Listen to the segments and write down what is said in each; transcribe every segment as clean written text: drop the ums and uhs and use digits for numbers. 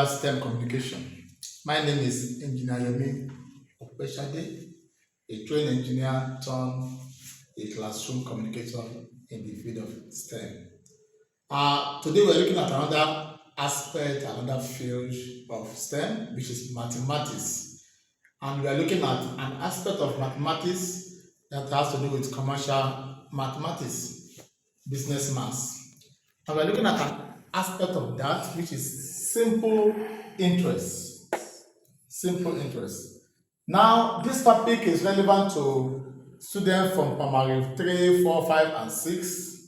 STEM communication. My name is Engineer Yomi Opeshade, a trained engineer turned a classroom communicator in the field of STEM. Today we're looking at another aspect, another field of STEM, which is mathematics. And we are looking at an aspect of mathematics that has to do with commercial mathematics, business maths. And we're looking at an aspect of that which is simple interest. Simple interest. Now, this topic is relevant to students from primary 3, 4, 5, and 6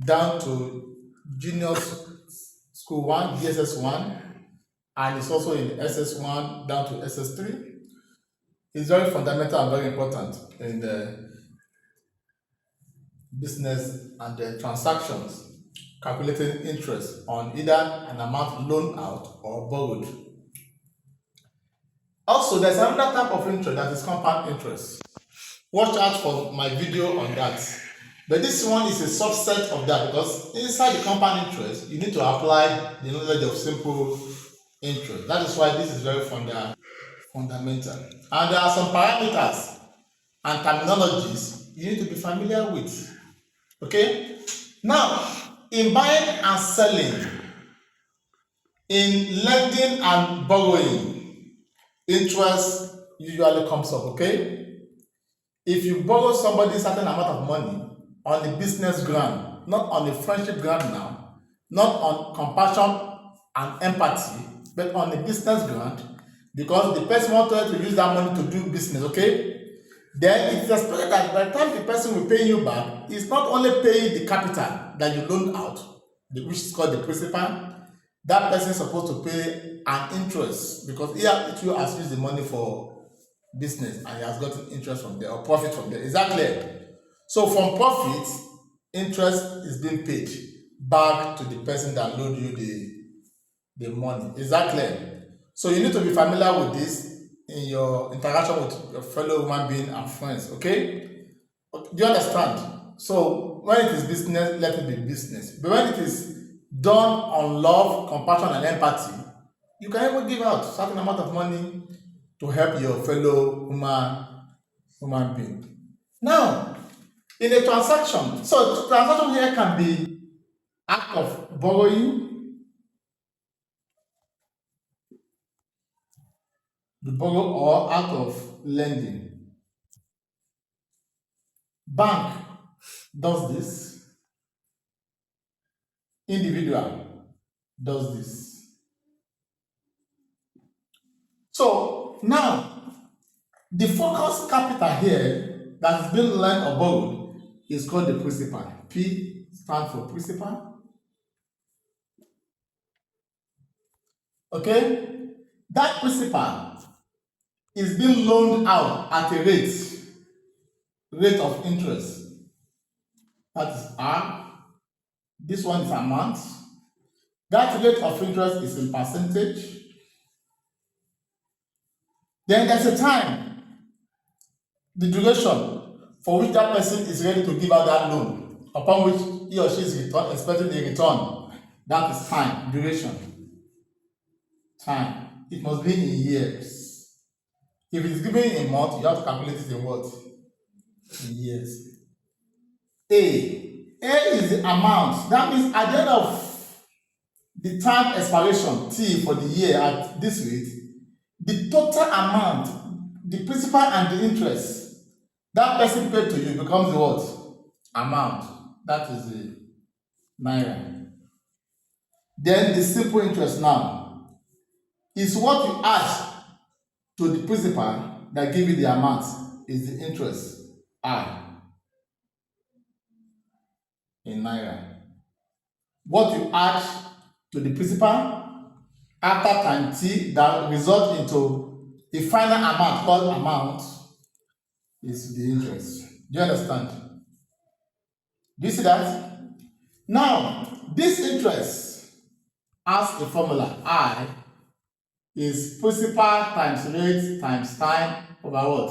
down to junior school 1, DSS 1, and it's also in SS1 down to SS3. It's very fundamental and very important in the business and the transactions, calculating interest on either an amount loaned out or borrowed. Also, there's another type of interest that is compound interest. Watch out for my video on that. But this one is a subset of that, because inside the compound interest, you need to apply the knowledge of simple interest. That is why this is very fundamental. And there are some parameters and terminologies you need to be familiar with. Okay? Now, in buying and selling, in lending and borrowing, interest usually comes up. Okay? If you borrow somebody a certain amount of money on the business ground, not on the friendship ground now, not on compassion and empathy, but on the business ground, because the person wanted to use that money to do business, okay? Then it's expected that by the time the person will pay you back, it's not only paying the capital that you loaned out, which is called the principal. That person is supposed to pay an interest, because he has used the money for business and he has gotten interest from there or profit from there. Is that clear? So from profit, interest is being paid back to the person that loaned you the money. Is that clear? So you need to be familiar with this in your interaction with your fellow human being and friends. Okay? Do you understand? So when it is business, let it be business. But when it is done on love, compassion, and empathy, you can even give out a certain amount of money to help your fellow human being. Now, in a transaction, so transaction here can be act of borrowing, the borrow, or act of lending. Bank does this. Individual does this. So now, the focus capital here that is being lent or borrowed is called the principal. P stands for principal. Okay? That principal is being loaned out at a rate of interest. That is R. This one is amount. That rate of interest is in percentage. Then there's a time, the duration for which that person is ready to give out that loan, upon which he or she is expecting a return. That is time, duration. Time. It must be in years. If it's given in months, you have to calculate it in what? In years. A is the amount. That means at the end of the time expiration, T for the year at this rate, the total amount, the principal and the interest, that person paid to you becomes the what? Amount. That is the naira. Then the simple interest now is what you add to the principal that give you the amount, is the interest, I, in naira. What you add to the principal after time T that result into the final amount called amount is the interest. Do you understand? Do you see that? Now, this interest has a formula. I is principal times rate times time over what?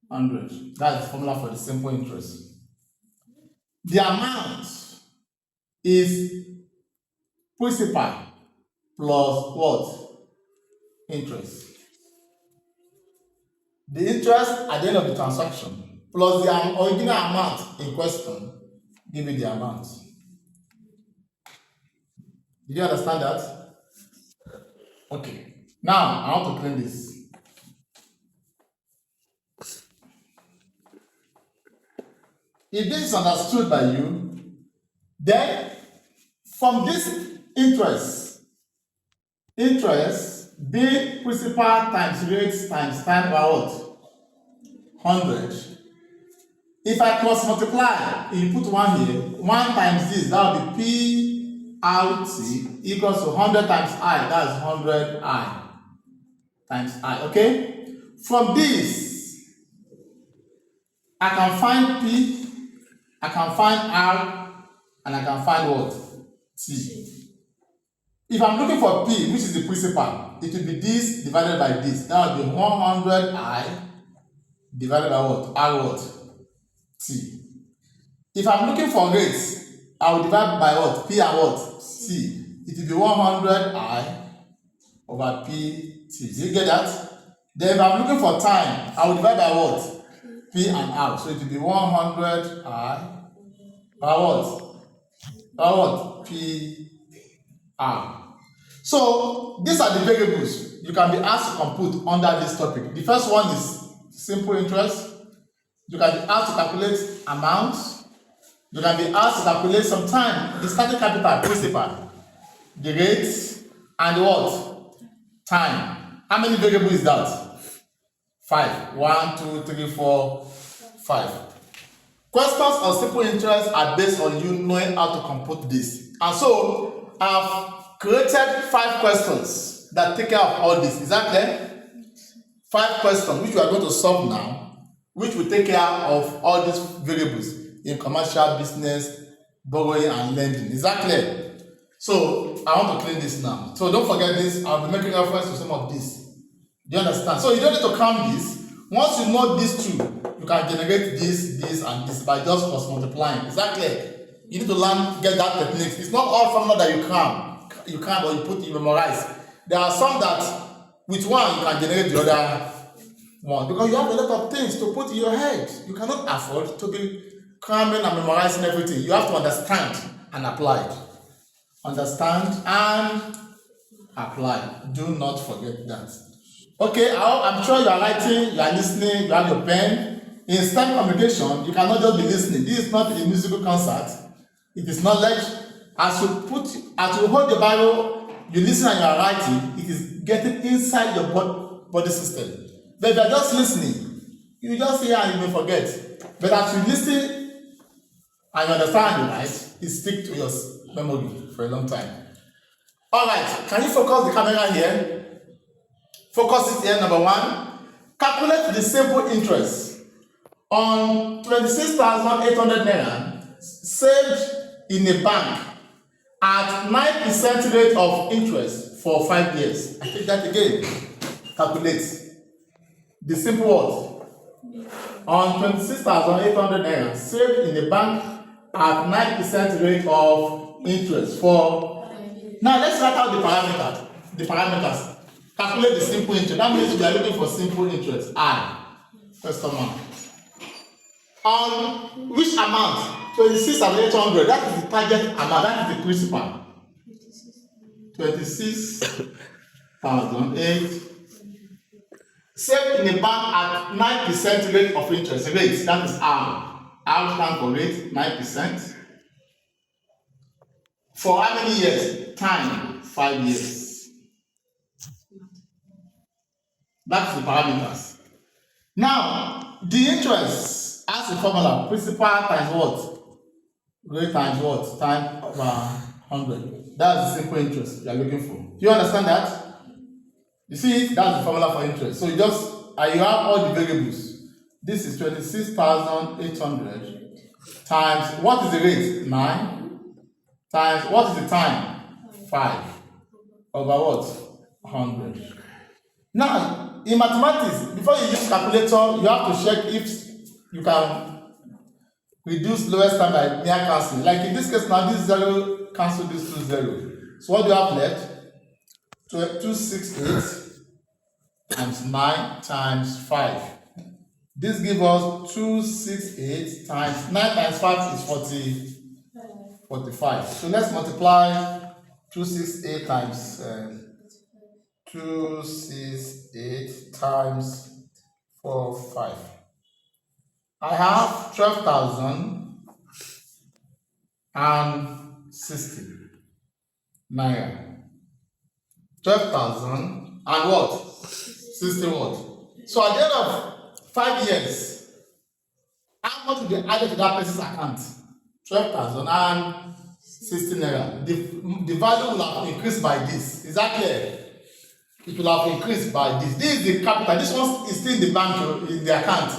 100. That's the formula for the simple interest. The amount is principal plus what? Interest. The interest at the end of the transaction plus the original amount in question give you the amount. Did you understand that? Okay. Now I want to clean this. If this is understood by you, then from this interest being principal times rate times time by what? 100. If I cross multiply, you put 1 here, 1 times this, that will be PRT equals to 100 times I, that's 100I times I, okay? From this, I can find P, I can find R, and I can find what? T. If I'm looking for P, which is the principal, it will be this divided by this. That will be 100I divided by what? R what? T. If I'm looking for rates, I will divide by what? P and what? T. It will be 100I over PT. Do you get that? Then if I'm looking for time, I will divide by what? P and R. So it will be 100I by what? By what? P, R. So these are the variables you can be asked to compute under this topic. The first one is simple interest. You can be asked to calculate amounts. You can be asked to calculate some time, the starting capital, principal, the rates, and what? Time. How many variables is that? 5. 1, 2, 3, 4, 5. Questions on simple interest are based on you knowing how to compute this. And so, I've created 5 questions that take care of all this. Is that clear? 5 questions which we are going to solve now, which will take care of all these variables in commercial business, borrowing and lending. Is that clear? So, I want to clean this now. So, don't forget this. I'll be making reference to some of this. Do you understand? So, you don't need to count this. Once you know these two, you can generate this, and this by just cross multiplying. Is that clear? You need to learn, get that technique. It's not all formula that you can or you memorize. There are some that with one you can generate the other one because you have a lot of things to put in your head. You cannot afford to be cramming and memorizing everything. You have to understand and apply it. Understand and apply. Do not forget that. Okay, I'm sure you are writing, you are listening, you have your pen. In STEM communication, you cannot just be listening. This is not a musical concert. It is knowledge. As you hold the Bible, you listen and you are writing, it is getting inside your body system. But if you are just listening, you just hear and you may forget. But as you listen and you understand, right, it sticks to your memory for a long time. Alright, can you focus the camera here? Focus it here, number 1. Calculate the simple interest on 26,800 naira saved in a bank at 9% rate of interest for 5 years. I take that again. Calculate the simple what? On 26,800 naira saved in a bank at 9% rate of interest for. Now let's write out the parameters. Calculate the simple interest. That means we are looking for simple interest. I. First amount. On which amount? 26,800. That is the target amount. That is the principal. 26,008. Saved in a bank at 9% rate of interest. Rate. That is R. R stands for rate. 9%. For how many years? Time. 5 years. That's the parameters. Now, the interest has a formula. Principal times what? Rate times what? Time over 100. That's the simple interest you are looking for. Do you understand that? You see, that's the formula for interest. So you have all the variables. This is 26,800 times, what is the rate? 9 times, what is the time? 5 over what? 100. Now, in mathematics, before you use calculator, you have to check if you can reduce lowest time by mere cancelling. Like in this case now, this 0 cancel this 2 0. So what do you have left? 268 times 9 times 5. This gives us 268 times 9 times 5 is 45. So let's multiply 268 times 268 times 45. I have 12,060 naira. 12,000 and what? 60 what? So at the end of 5 years, how much will be added to that person's account? 12,060 naira. The value will have increased by this. Is that clear? It will have increased by this. This is the capital. This one is still in the bank, in the account.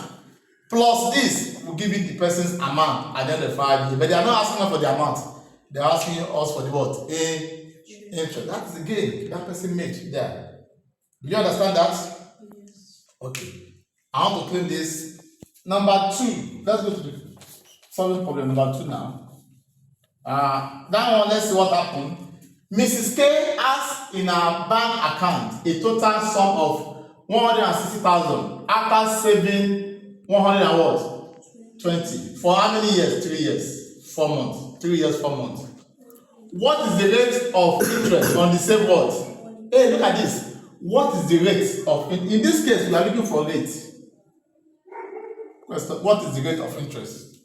Plus this will give you the person's amount at the end of 5 years. But they are not asking us for the amount. They are asking us for the what? Interest. That is the gain that person made there. Do you understand that? Yes. Okay. I want to clean this. Number 2. Let's go to the solving problem number 2 now. That one, let's see what happened. Mrs. K has in her bank account a total sum of 160,000 after saving 100 and what? 20. For how many years? 3 years. 4 months. 3 years, 4 months. What is the rate of interest on the same what? Hey, look at this. What is the rate of, in this case, we are looking for rate. Question, what is the rate of interest?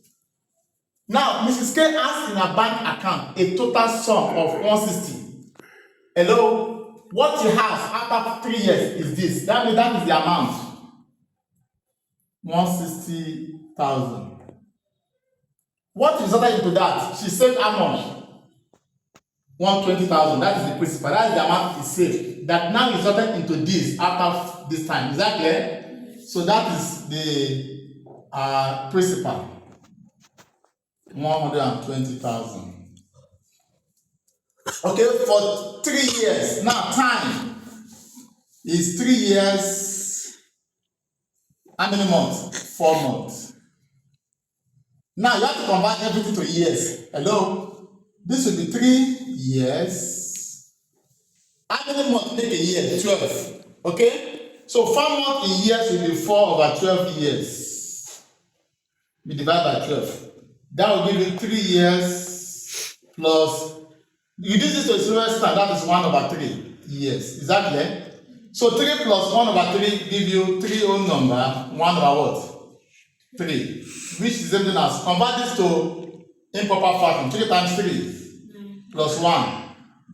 Now, Mrs. K has in her bank account a total sum of 160. Hello? What you have after 3 years is this. That means that is the amount. 160,000. What resulted into that? She saved how much? 120,000. That is the principal. That is the amount is saved. That now resulted into this after this time. Is that clear? So that is the principal. 120,000. Okay, for 3 years. Now time is 3 years. How many months? 4 months. Now you have to convert everything to years. Hello? This will be 3 years. How many months make a year? 12. Okay? So 4 months in years will be 4/12 years. We divide by 12. That will give you 3 years plus. You do this to a silver star, that is 1/3 years. Is that clear? So 3 plus 1/3 give you 3 own number. 1/3. Which is the same as convert this to improper fraction. 3 times 3 plus 1.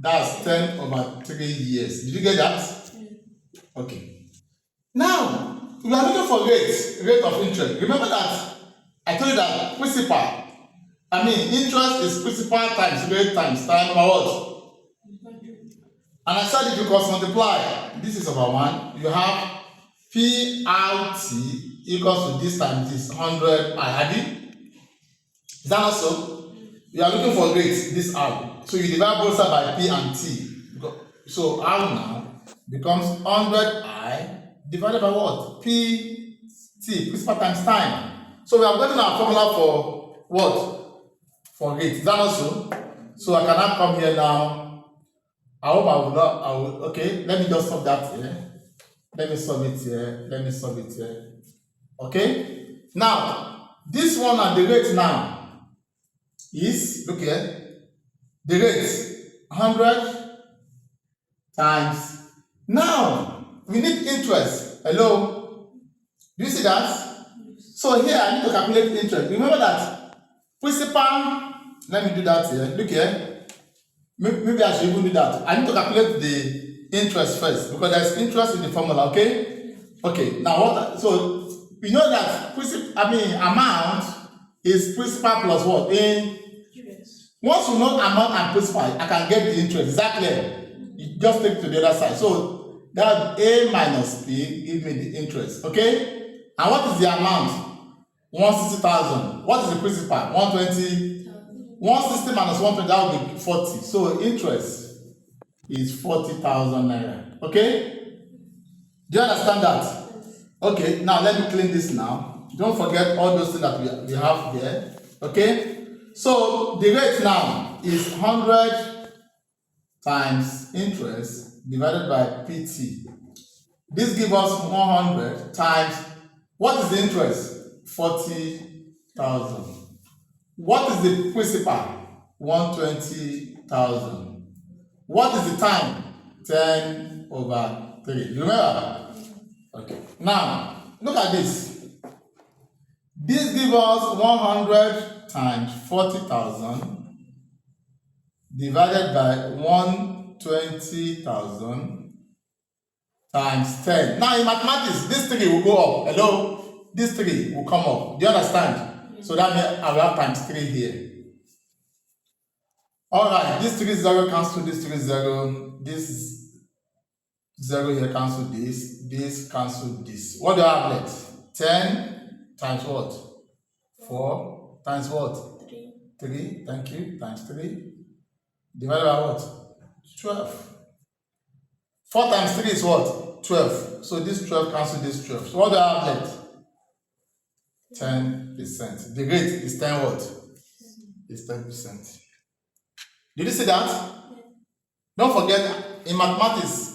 That's 10/3 years. Did you get that? Okay. Now, we are looking for rate of interest. Remember that I told you that interest is principal times rate times time over what? And I said if you cross multiply, this is over 1. You have PRT equals to this times this 100 I. Is that not so? You are looking for rates, this R. So you divide both sides by P and T. So R now becomes 100I divided by what? P T, principal times time. So we are getting our formula for what? For rate. Is that not so? So I cannot come here now. I hope okay, let me just solve that here. Let me solve it here. Okay? Now, this one and the rate now is, look here, the rate 100 times. Now, we need interest. Hello? Do you see that? So here I need to calculate interest. Remember that principal, let me do that here. Look here. Maybe I should even do that. I need to calculate the interest first because there's interest in the formula, okay? Okay, now what? So we know that amount is principal plus what? Once you know amount and principal, I can get the interest. Is that clear? You just take it to the other side. So that A minus P give me the interest, okay? And what is the amount? 160,000. What is the principal? 120. 160 minus 120, that will be 40. So interest is 40,000 naira. Okay? Do you understand that? Okay, now let me clean this now. Don't forget all those things that we have here. Okay? So the rate now is 100 times interest divided by PT. This gives us 100 times, what is the interest? 40,000. What is the principal? 120,000. What is the time? 10/3. You remember? Okay. Now, look at this. This gives us 100 times 40,000 divided by 120,000 times 10. Now in mathematics, this 3 will go up. Hello? This 3 will come up. Do you understand? So that means I will have times 3 here. Alright, this 3 0 cancel this 3 0. This 0 here cancel this. This cancel this. What do I have left? 10 times what? 4 times what? 3. Thank you. Times 3. Divided by what? 12. 4 times 3 is what? 12. So this 12 cancel this 12. So what do I have left? 10%. The rate is 10 what? It's 10%. Did you see that? Don't forget, in mathematics,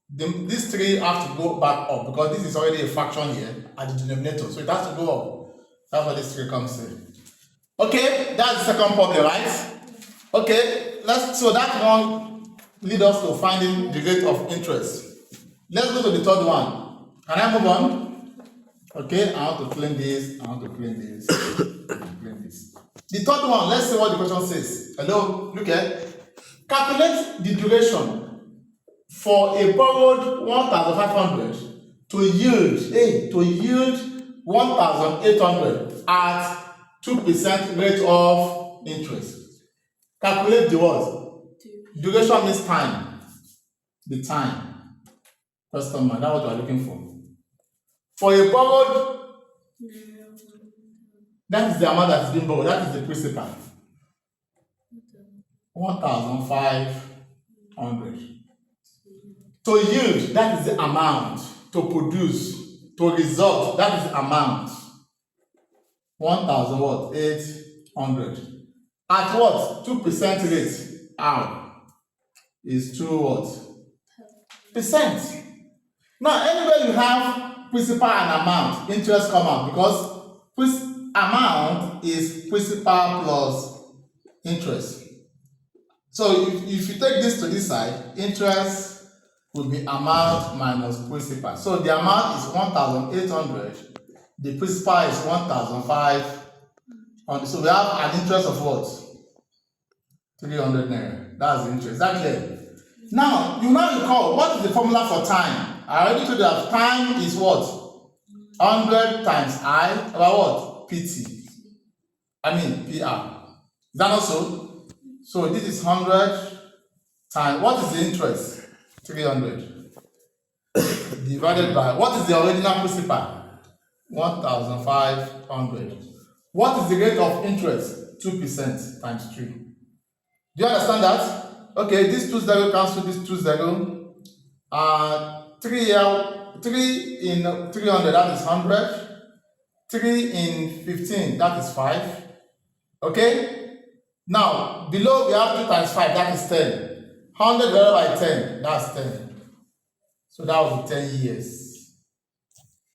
these 3 have to go back up because this is already a fraction here at the denominator. So it has to go up. That's why this 3 comes in. Okay, that's the second problem, right? Okay, so that one leads us to finding the rate of interest. Let's go to the third one. Can I move on? Okay, I want to clean this, I want to clean this, clean this. The third one, let's see what the question says. Hello, look at. Calculate the duration for a borrowed 1,500 to yield 1,800 at 2% rate of interest. Calculate the what? Duration means time. The time. Question mark. That's what we are looking for. For a borrowed, that is the amount that is being borrowed. That is the principal. 1,500. To yield, that is the amount. To produce, to result, that is the amount. 1,800. At what? 2% rate. R is 2 what? Percent. Now, anywhere you have principal and amount, interest come out because amount is principal plus interest. So if you take this to this side, interest will be amount minus principal. So the amount is 1,800. The principal is 1,500. So we have an interest of what? 300 naira. That's the interest. Is that clear? Now, you now recall what is the formula for time? I already told you that time is what? 100 times I about what? PT. I mean PR. Is that not so? So this is 100 times. What is the interest? 300. Divided by, what is the original principal? 1,500. What is the rate of interest? 2% times 3. Do you understand that? Okay, this 2 0 cancel this 2 0. 3 in 300, that is 100. 3 in 15, that is 5. Okay? Now, below we have 2 times 5, that is 10. 100 divided by 10, that's 10. So that will be 10 years.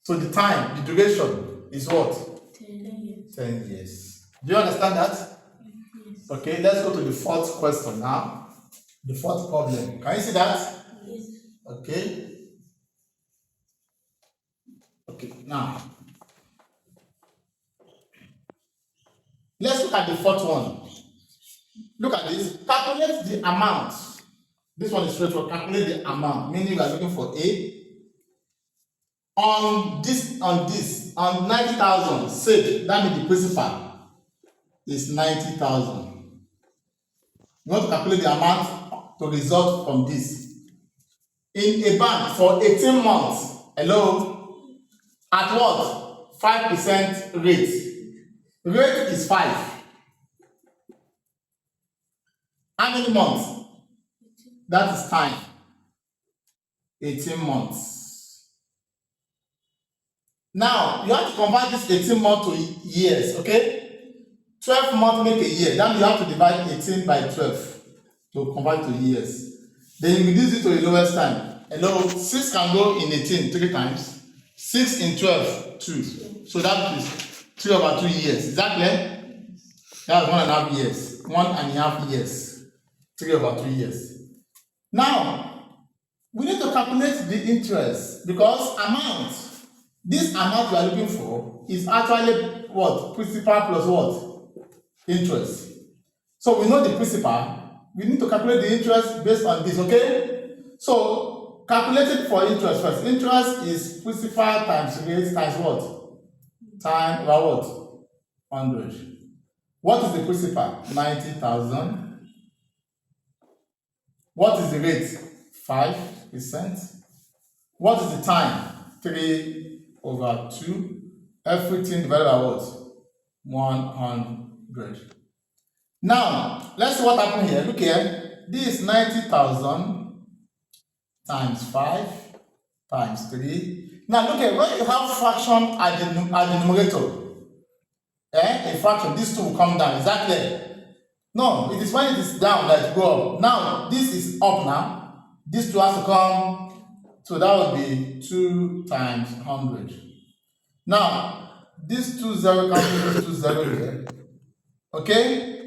So the time, the duration is what? 10 years. 10 years. Do you understand that? Yes. Okay, let's go to the fourth question now. The fourth problem. Can you see that? Yes. Okay. Okay, now. Let's look at the fourth one. Look at this. Calculate the amount. This one is straightforward. Calculate the amount. Meaning you are looking for A. On 90,000, say that means the principal is 90,000. You want to calculate the amount to result from this. In a bank for 18 months, hello, at what? 5% rate. Rate is 5. How many months? That is time. 18 months. Now, you have to convert this 18 months to years, okay? 12 months make a year. Then you have to divide 18 by 12 to convert to years. Then you reduce it to the lowest time. Hello, 6 can go in 18 3 times. 6 in 12, 2. So that is 3/2 years. Is that clear? That's 1.5 years. 1.5 years. 3/2 years. Now, we need to calculate the interest because this amount we are looking for is actually what? Principal plus what? Interest. So we know the principal. We need to calculate the interest based on this, okay? So calculate it for interest first. Interest is principal times rate times what? Time over what? 100. What is the principal? 90,000. What is the rate? 5%. What is the time? 3/2. Everything divided by what? 100. Now, let's see what happened here. Look here. This is 90,000 times 5 times 3. Now, look here. When you have fraction at the numerator, a fraction, these two will come down. Is that clear? No, it is when it is down that it go up. Now, this is up now. This two has to come. So that would be 2 times 100. Now, this 2 0 comes to this 2 0 here. Okay?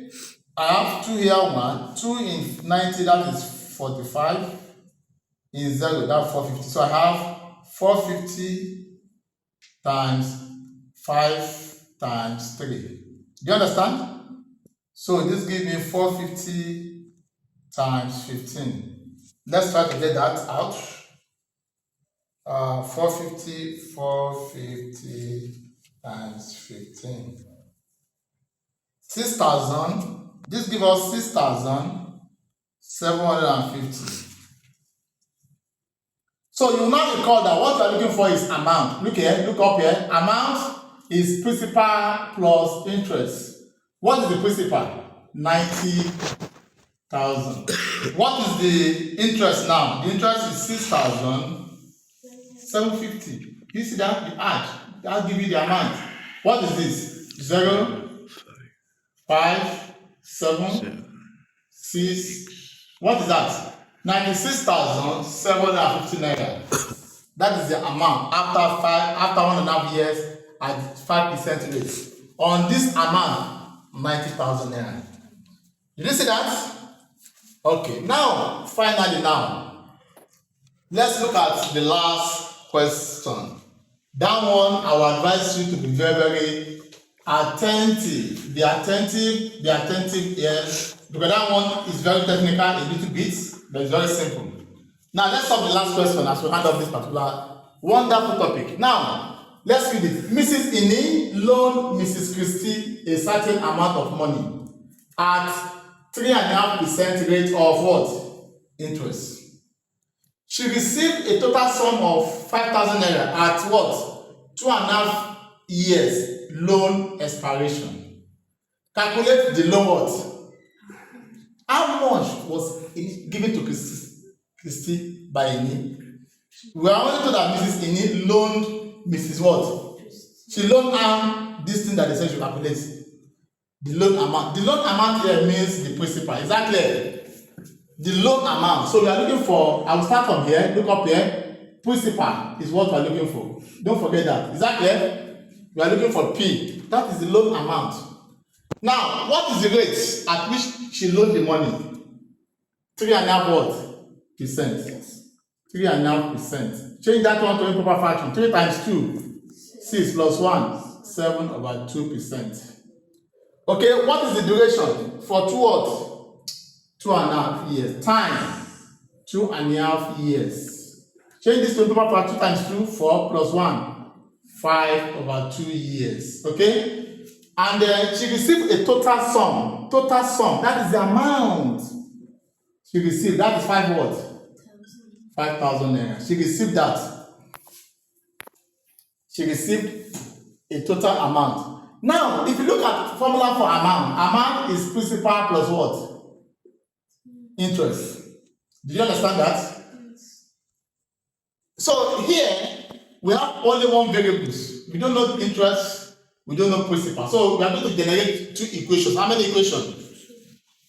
I have 2 here, 1. 2 in 90, that is 45. In 0, that's 450. So I have 450 times 5 times 3. Do you understand? So this gives me 450 times 15. Let's try to get that out. 450 times 15. 6,000. This gives us 6,750. So you now recall that what we are looking for is amount. Look here, look up here. Amount is principal plus interest. What is the principal? 90,000. What is the interest now? The interest is 6,750. You see that? You add. That'll give you the amount. What is this? 0, 5, 7, 6. What is that? 96,750 naira. That is the amount after 1.5 years at 5% rate. On this amount, 90,000 naira. Did you see that? Okay. Now, finally, let's look at the last question. That one, I will advise you to be very, very attentive. Be attentive here, because that one is very technical a little bit, but it's very simple. Now let's solve the last question as we hand off this particular wonderful topic. Now let's read it. Mrs. Ini loaned Mrs. Christie a certain amount of money at 3.5% rate of what? Interest. She received a total sum of 5,000 naira at what? 2.5 years loan expiration. Calculate the loan what? How much was given to Christie by Ini? We are only told that Mrs. Ini loaned Mrs. what? She loaned her this thing that they said she calculates. The loan amount. The loan amount here means the principal. Is that clear? The loan amount. So we are looking for, I will start from here, look up here. Principal is what we are looking for. Don't forget that. Is that clear? We are looking for P. That is the loan amount. Now, what is the rate at which she loaned the money? 3.5 what? Percent. 3.5%. Change that one to improper fraction. 3 times 2, 6 plus 1, 7/2%. Okay, what is the duration? For 2 what? 2.5 years. Time, 2.5 years. Change this to improper fraction. 2 times 2, 4 plus 1, 5/2 years. Okay? And she received a total sum. Total sum. That is the amount she received. That is 5 what? 5,000 naira. She received that. She received a total amount. Now, if you look at formula for amount is principal plus what? Interest. Do you understand that? So here we have only one variables. We don't know interest, we don't know principal. So we are going to generate 2 equations. How many equations?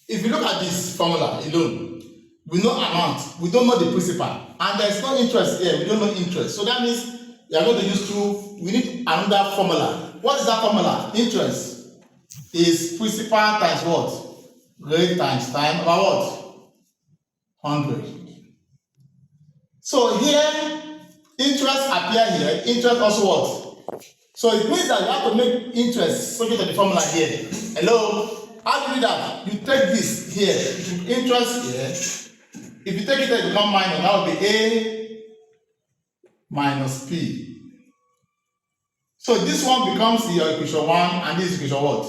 If you look at this formula alone, We know amount, we don't know the principal, and there is no interest here, we don't know interest. So that means we are going to use we need another formula. What is that formula? Interest is principal times what? Rate times time over what? 100. So here, interest appear here, interest also what? So it means that you have to make interest subject to the formula here. Hello? How do you do that? You take this here, interest here. If you take it here, it becomes minus. That will be A minus P. So this one becomes your equation 1 and this is equation what?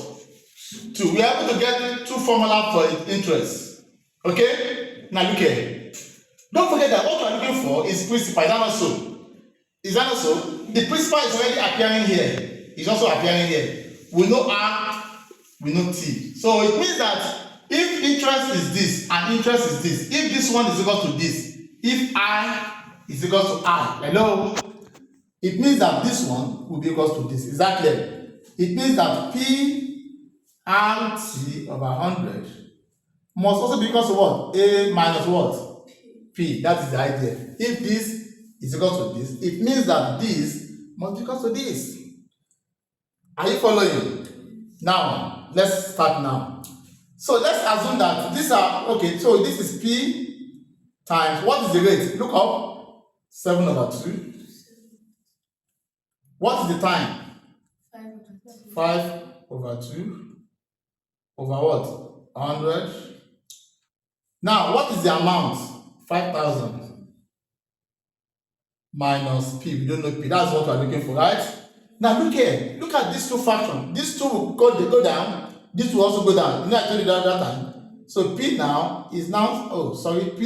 2. We are able to get two formula for interest. Okay? Now look here. Don't forget that what we are looking for is principal. Is that not so? Is that not so? The principal is already appearing here. It's also appearing here. We know R, we know T. So it means that if interest is this and interest is this, if this one is equal to this, if I is equal to I, hello, it means that this one will be equal to this. Is that clear? It means that P R T over 100 must also be equal to what? A minus what? P. That is the idea. If this is equal to this, it means that this must be equal to this. Are you following? Now, let's start now. So let's assume that these are, okay, so this is P times, what is the rate? Look up, 7 over 2. What is the time? 5 over 2 over what? 100. Now, what is the amount? 5,000 minus P. We don't know P. That's what we're looking for, right? Now, look here. Look at these two fractions. These two will go down. This will also go down. You know, I told you that time. So P now is now, P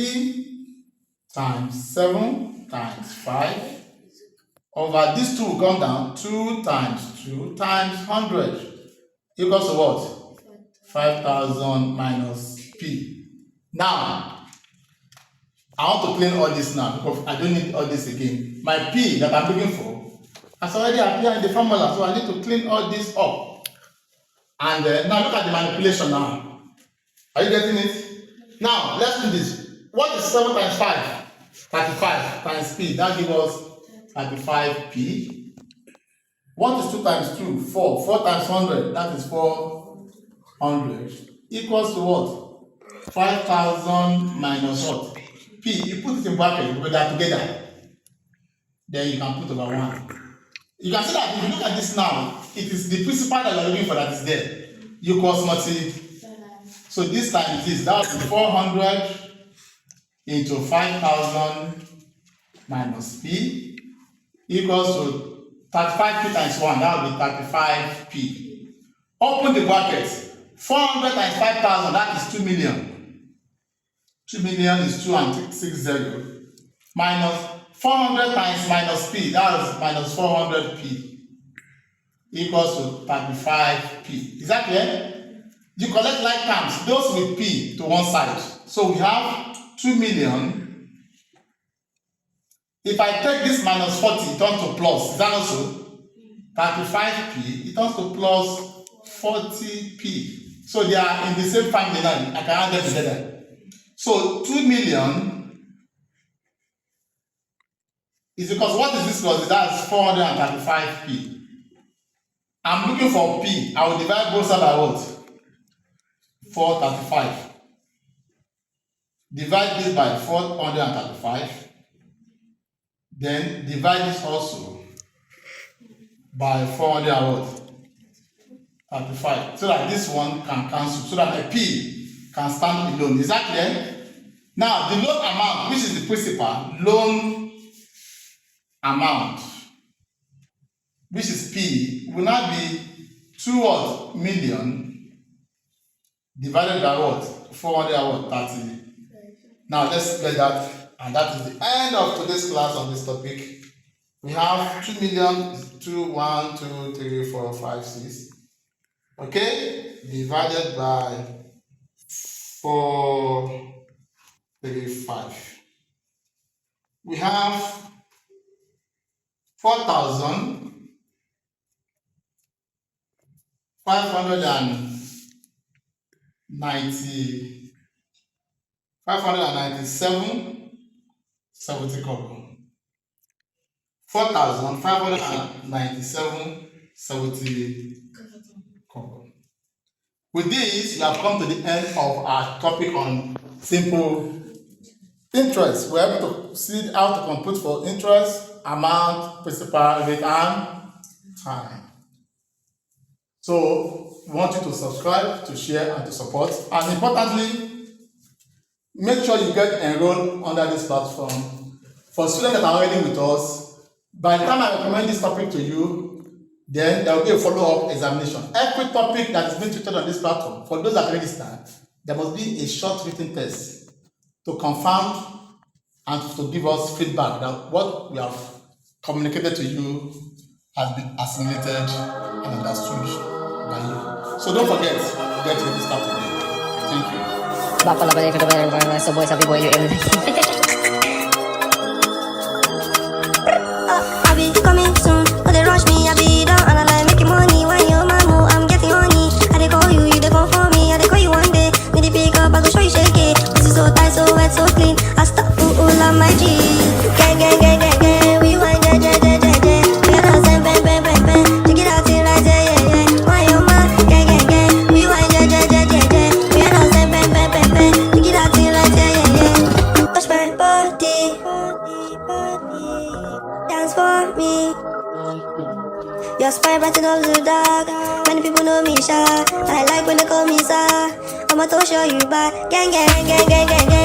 times 7 times 5 over these two will come down. 2 times 2 times 100 equals to what? 5,000 minus P. Now, I want to clean all this now because I don't need all this again. My P that I'm looking for has already appeared in the formula, so I need to clean all this up. And now look at the manipulation now. Are you getting it? Now, let's do this. What is 7 times 5? 35 times P. That gives us 35P. What is 2 times 2? 4. 4 times 100. That is 400. Equals to what? 5,000 minus what? P. You put it in bracket. You put that together. Then you can put over 1. You can see that if you look at this now, it is the principal that you are looking for that is there. You cos multi. So this time it is, that will be 400 into 5,000 minus P equals to 35P times 1. That will be 35P. Open the bracket. 400 times 5,000, that is 2 million. 2 million is 2 and 6 0. Minus 400 times minus P, that is minus 400P equals to 35P. Is that clear? You collect like terms, those with P to one side. So we have 2 million. If I take this minus 40, it turns to plus. Is that also? 35P, it turns to plus 40P. So they are in the same family now. I can add them together. So 2 million is because what is this plus? That's 435P. I'm looking for P. I will divide both sides by what? 435. Divide this by 435. Then divide this also by 435. So that this one can cancel. So that a P can stand alone. Is that clear? Now, the loan amount, which is the principal, loan amount, which is P, will now be 2 million divided by what? 430. Now let's get that, and that is the end of today's class on this topic. We have 2 million, 2, 1, 2, 3, 4, 5, 6. Okay, divided by 435. We have 4,590 597.70 kobo. 4,597.70 kobo. With this, we have come to the end of our topic on simple interest. We're able to see how to compute for interest, amount, principal, rate, and time. So we want you to subscribe, to share, and to support. And importantly, make sure you get enrolled under this platform. For students that are already with us, by the time I recommend this topic to you, then there will be a follow-up examination. Every topic that is being treated on this platform, for those that register, there must be a short written test to confirm and to give us feedback that what we have communicated to you has been assimilated and understood by you. So don't forget to get registered today. Thank you. Back pala balik ko na so boys, happy boy, you everything. I'll be coming soon. No, they rush me. I be down and I like making money. When you're my move, I'm getting honey. I they call you, you they come for me. I they call you one day. Need to pick up, I go show you shake it. This is so tight, so wet, so clean. I stop, love my G. Gang, gang, gang, gang, gang. We want yeah, yeah, yeah, yeah, yeah. We got us and bang, bang, bang, bang. Take it out till right, yeah, yeah, yeah. When you're my gang, gang, gang. We want yeah, yeah, yeah, yeah, yeah. We got us and bang, bang, bang, bang. Take it out till right, yeah, yeah, yeah. Touch my body. Dance for me. Your spine brighten up the dark. Many people know me shy. I like when they call me sir. I'ma to show you back. Gang, gang, gang, gang, gang, gang.